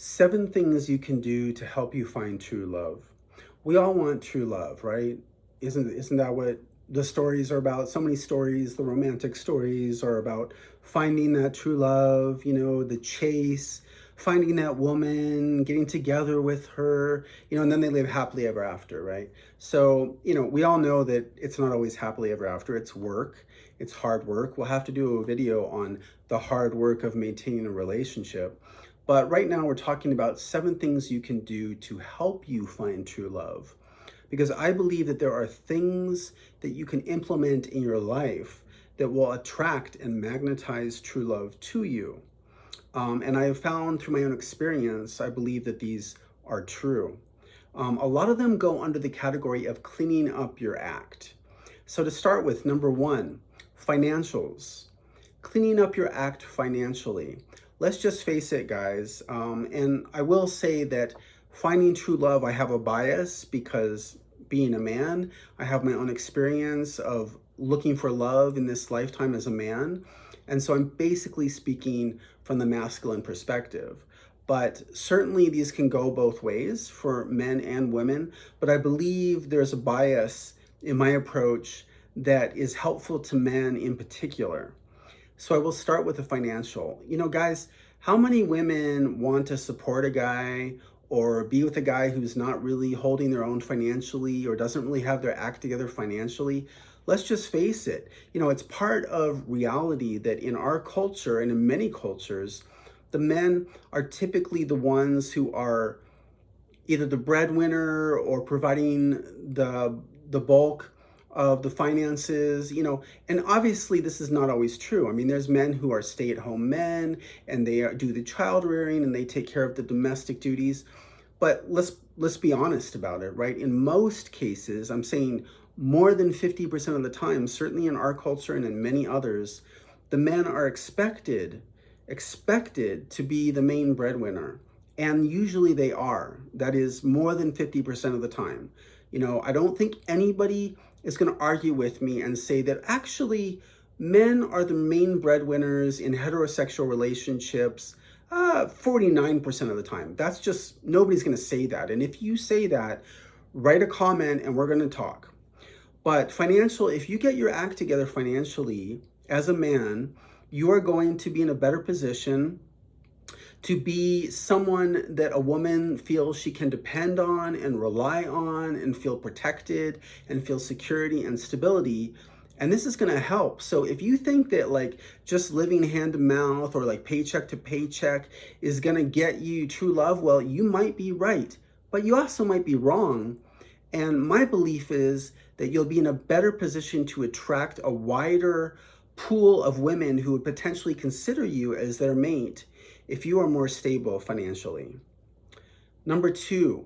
7 things you can do to help you find true love. We all want true love, right? Isn't that what the stories are about? So many stories, the romantic stories are about finding that true love, the chase, finding that woman, getting together with her, and then they live happily ever after, right? So, we all know that it's not always happily ever after. It's work. It's hard work. We'll have to do a video on the hard work of maintaining a relationship. But right now, we're talking about 7 things you can do to help you find true love. Because I believe that there are things that you can implement in your life that will attract and magnetize true love to you. And I have found through my own experience, I believe that these are true. A lot of them go under the category of cleaning up your act. So to start with, number 1, financials. Cleaning up your act financially. Let's just face it, guys. And I will say that finding true love, I have a bias because being a man, I have my own experience of looking for love in this lifetime as a man. And so I'm basically speaking from the masculine perspective. But certainly these can go both ways for men and women. But I believe there's a bias in my approach that is helpful to men in particular. So I will start with the financial. Guys, how many women want to support a guy or be with a guy who's not really holding their own financially or doesn't really have their act together financially? Let's just face it. It's part of reality that in our culture and in many cultures, the men are typically the ones who are either the breadwinner or providing the bulk of the finances, and obviously this is not always true. I mean, there's men who are stay-at-home men and do the child rearing and they take care of the domestic duties. But let's be honest about it, right? In most cases, I'm saying more than 50% of the time, certainly in our culture and in many others, the men are expected to be the main breadwinner. And usually they are. That is more than 50% of the time. I don't think anybody is going to argue with me and say that actually men are the main breadwinners in heterosexual relationships 49% of the time. That's just, nobody's going to say that. And if you say that, write a comment and we're going to talk. But if you get your act together financially as a man, you are going to be in a better position to be someone that a woman feels she can depend on and rely on and feel protected and feel security and stability. And this is going to help. So if you think that like just living hand to mouth or like paycheck to paycheck is going to get you true love, well, you might be right, but you also might be wrong. And my belief is that you'll be in a better position to attract a wider pool of women who would potentially consider you as their mate if you are more stable financially. Number 2,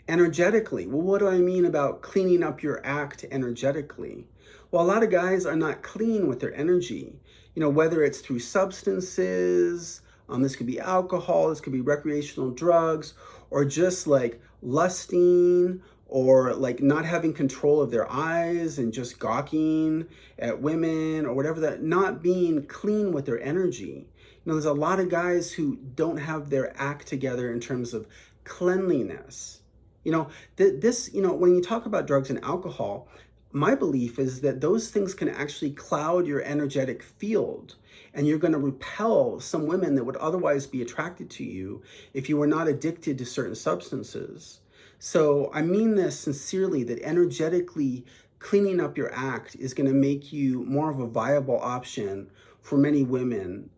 energetically. Well, what do I mean about cleaning up your act energetically? Well, a lot of guys are not clean with their energy, whether it's through substances, this could be alcohol, this could be recreational drugs, or just like lusting, or like not having control of their eyes and just gawking at women or whatever, that not being clean with their energy. There's a lot of guys who don't have their act together in terms of cleanliness. When you talk about drugs and alcohol, my belief is that those things can actually cloud your energetic field, and you're going to repel some women that would otherwise be attracted to you if you were not addicted to certain substances. So I mean this sincerely, that energetically cleaning up your act is going to make you more of a viable option for many women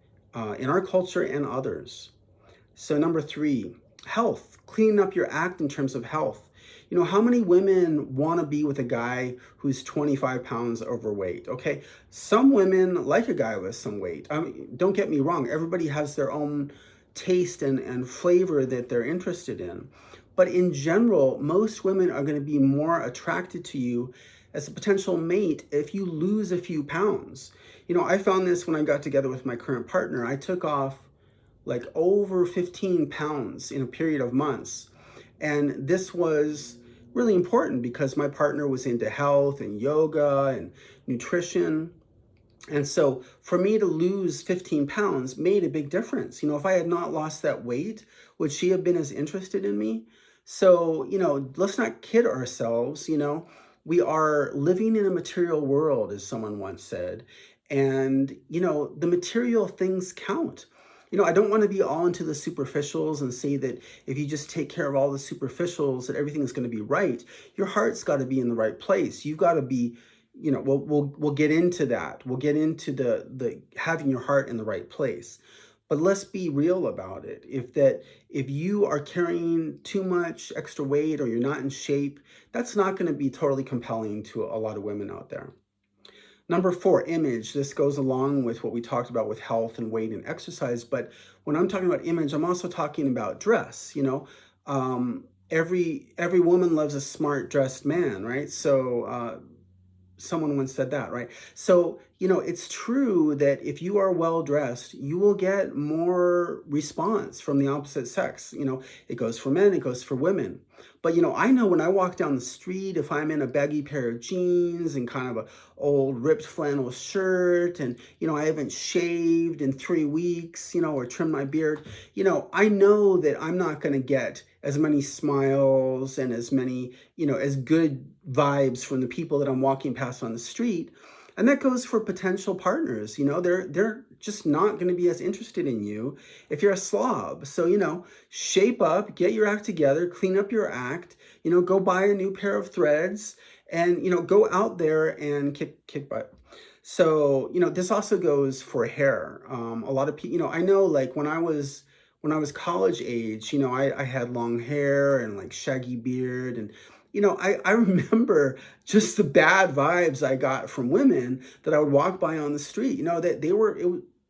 in our culture and others. So number 3, health, cleaning up your act in terms of health. How many women want to be with a guy who's 25 pounds overweight? Okay, some women like a guy with some weight. I mean, don't get me wrong, everybody has their own taste and flavor that they're interested in. But in general, most women are going to be more attracted to you as a potential mate if you lose a few pounds. I found this when I got together with my current partner. I took off like over 15 pounds in a period of months. And this was really important because my partner was into health and yoga and nutrition. And so for me to lose 15 pounds made a big difference. If I had not lost that weight, would she have been as interested in me? So, let's not kid ourselves. We are living in a material world, as someone once said. And, the material things count. I don't want to be all into the superficials and say that if you just take care of all the superficials, that everything's going to be right. Your heart's got to be in the right place. You've got to be, we'll get into that. We'll get into the having your heart in the right place. But let's be real about it. If you are carrying too much extra weight or you're not in shape, that's not going to be totally compelling to a lot of women out there. Number 4, image. This goes along with what we talked about with health and weight and exercise. But when I'm talking about image, I'm also talking about dress. Every woman loves a smart dressed man, right? So someone once said that, right? So, it's true that if you are well dressed, you will get more response from the opposite sex. It goes for men, it goes for women. But, I know when I walk down the street, if I'm in a baggy pair of jeans and kind of a old ripped flannel shirt and, I haven't shaved in 3 weeks, or trimmed my beard, I know that I'm not going to get as many smiles and as many, as good vibes from the people that I'm walking past on the street. And that goes for potential partners. They're just not going to be as interested in you if you're a slob. So, shape up, get your act together, clean up your act, go buy a new pair of threads and, go out there and kick butt. So, this also goes for hair. A lot of people, I know like when I was college age, I had long hair and like shaggy beard. And, I remember just the bad vibes I got from women that I would walk by on the street, that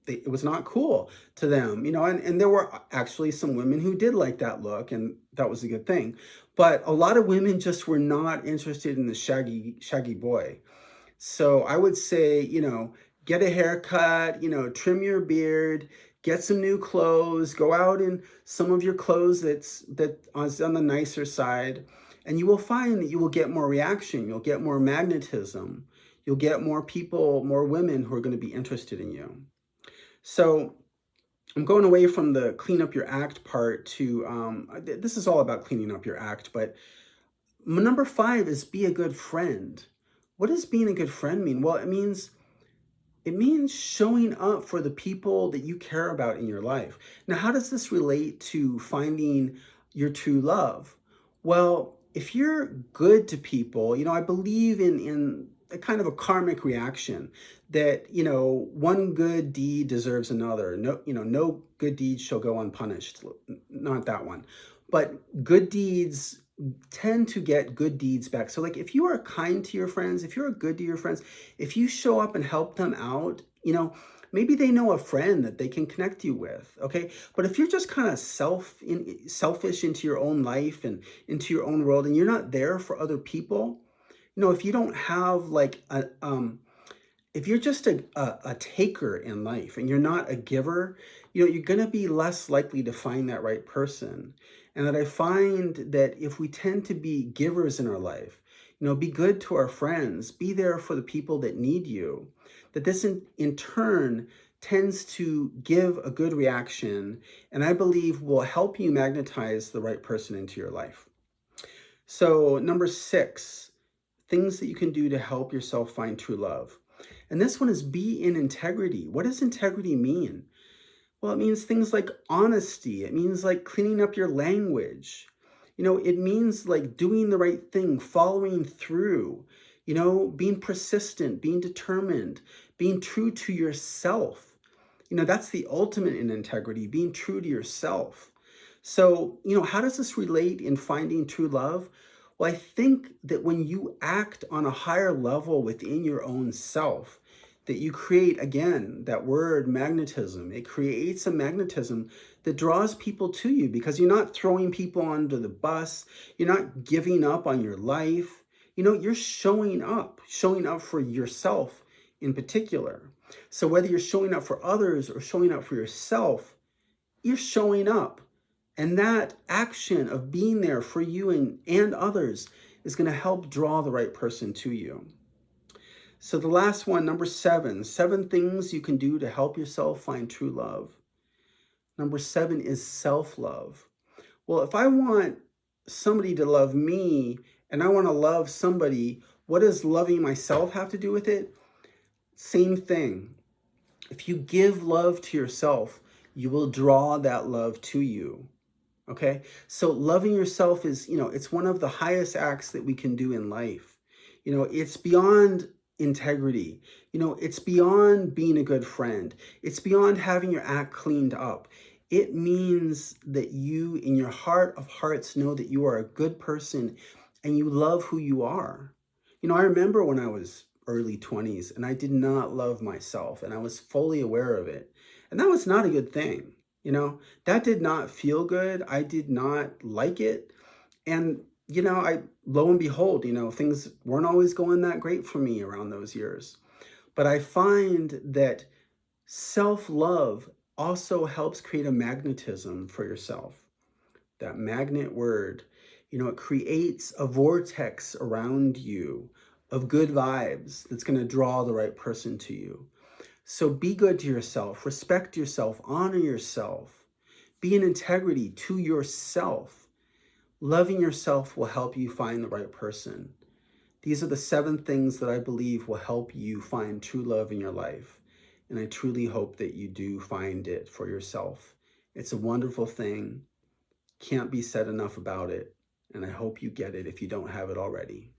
it was not cool to them, and there were actually some women who did like that look, and that was a good thing. But a lot of women just were not interested in the shaggy boy. So I would say, get a haircut, trim your beard, get some new clothes, go out in some of your clothes that is on the nicer side, and you will find that you will get more reaction, you'll get more magnetism, you'll get more people, more women who are going to be interested in you. So I'm going away from the clean up your act part to this is all about cleaning up your act, but number 5 is be a good friend. What does being a good friend mean? Well, it means showing up for the people that you care about in your life. Now, how does this relate to finding your true love? Well, if you're good to people, I believe in a kind of a karmic reaction that, one good deed deserves another. No good deed shall go unpunished. Not that one. But good deeds tend to get good deeds back. So like if you are kind to your friends, if you're good to your friends, if you show up and help them out, maybe they know a friend that they can connect you with, okay? But if you're just kind of selfish into your own life and into your own world and you're not there for other people, if you don't have like if you're just a taker in life and you're not a giver, you're going to be less likely to find that right person. And that I find that if we tend to be givers in our life, be good to our friends, be there for the people that need you, that this in turn tends to give a good reaction, and I believe will help you magnetize the right person into your life. So number 6, things that you can do to help yourself find true love. And this one is be in integrity. What does integrity mean? Well, it means things like honesty. It means like cleaning up your language. It means like doing the right thing, following through, being persistent, being determined, being true to yourself. That's the ultimate in integrity, being true to yourself. So, how does this relate in finding true love? Well, I think that when you act on a higher level within your own self, that you create, again, that word magnetism. It creates a magnetism that draws people to you because you're not throwing people under the bus. You're not giving up on your life. You're showing up for yourself in particular. So whether you're showing up for others or showing up for yourself, you're showing up. And that action of being there for you and others is going to help draw the right person to you. So the last one, number seven, 7 things you can do to help yourself find true love. Number 7 is self-love. Well, if I want somebody to love me and I want to love somebody, what does loving myself have to do with it? Same thing. If you give love to yourself, you will draw that love to you. Okay? So loving yourself is, it's one of the highest acts that we can do in life. It's beyond integrity. It's beyond being a good friend. It's beyond having your act cleaned up. It means that you, in your heart of hearts, know that you are a good person and you love who you are. I remember when I was early 20s and I did not love myself and I was fully aware of it. And that was not a good thing. That did not feel good. I did not like it. And, I, lo and behold, things weren't always going that great for me around those years. But I find that self-love also helps create a magnetism for yourself. That magnet word, it creates a vortex around you of good vibes that's going to draw the right person to you. So be good to yourself, respect yourself, honor yourself, be in integrity to yourself. Loving yourself will help you find the right person. These are the 7 things that I believe will help you find true love in your life. And I truly hope that you do find it for yourself. It's a wonderful thing. Can't be said enough about it. And I hope you get it if you don't have it already.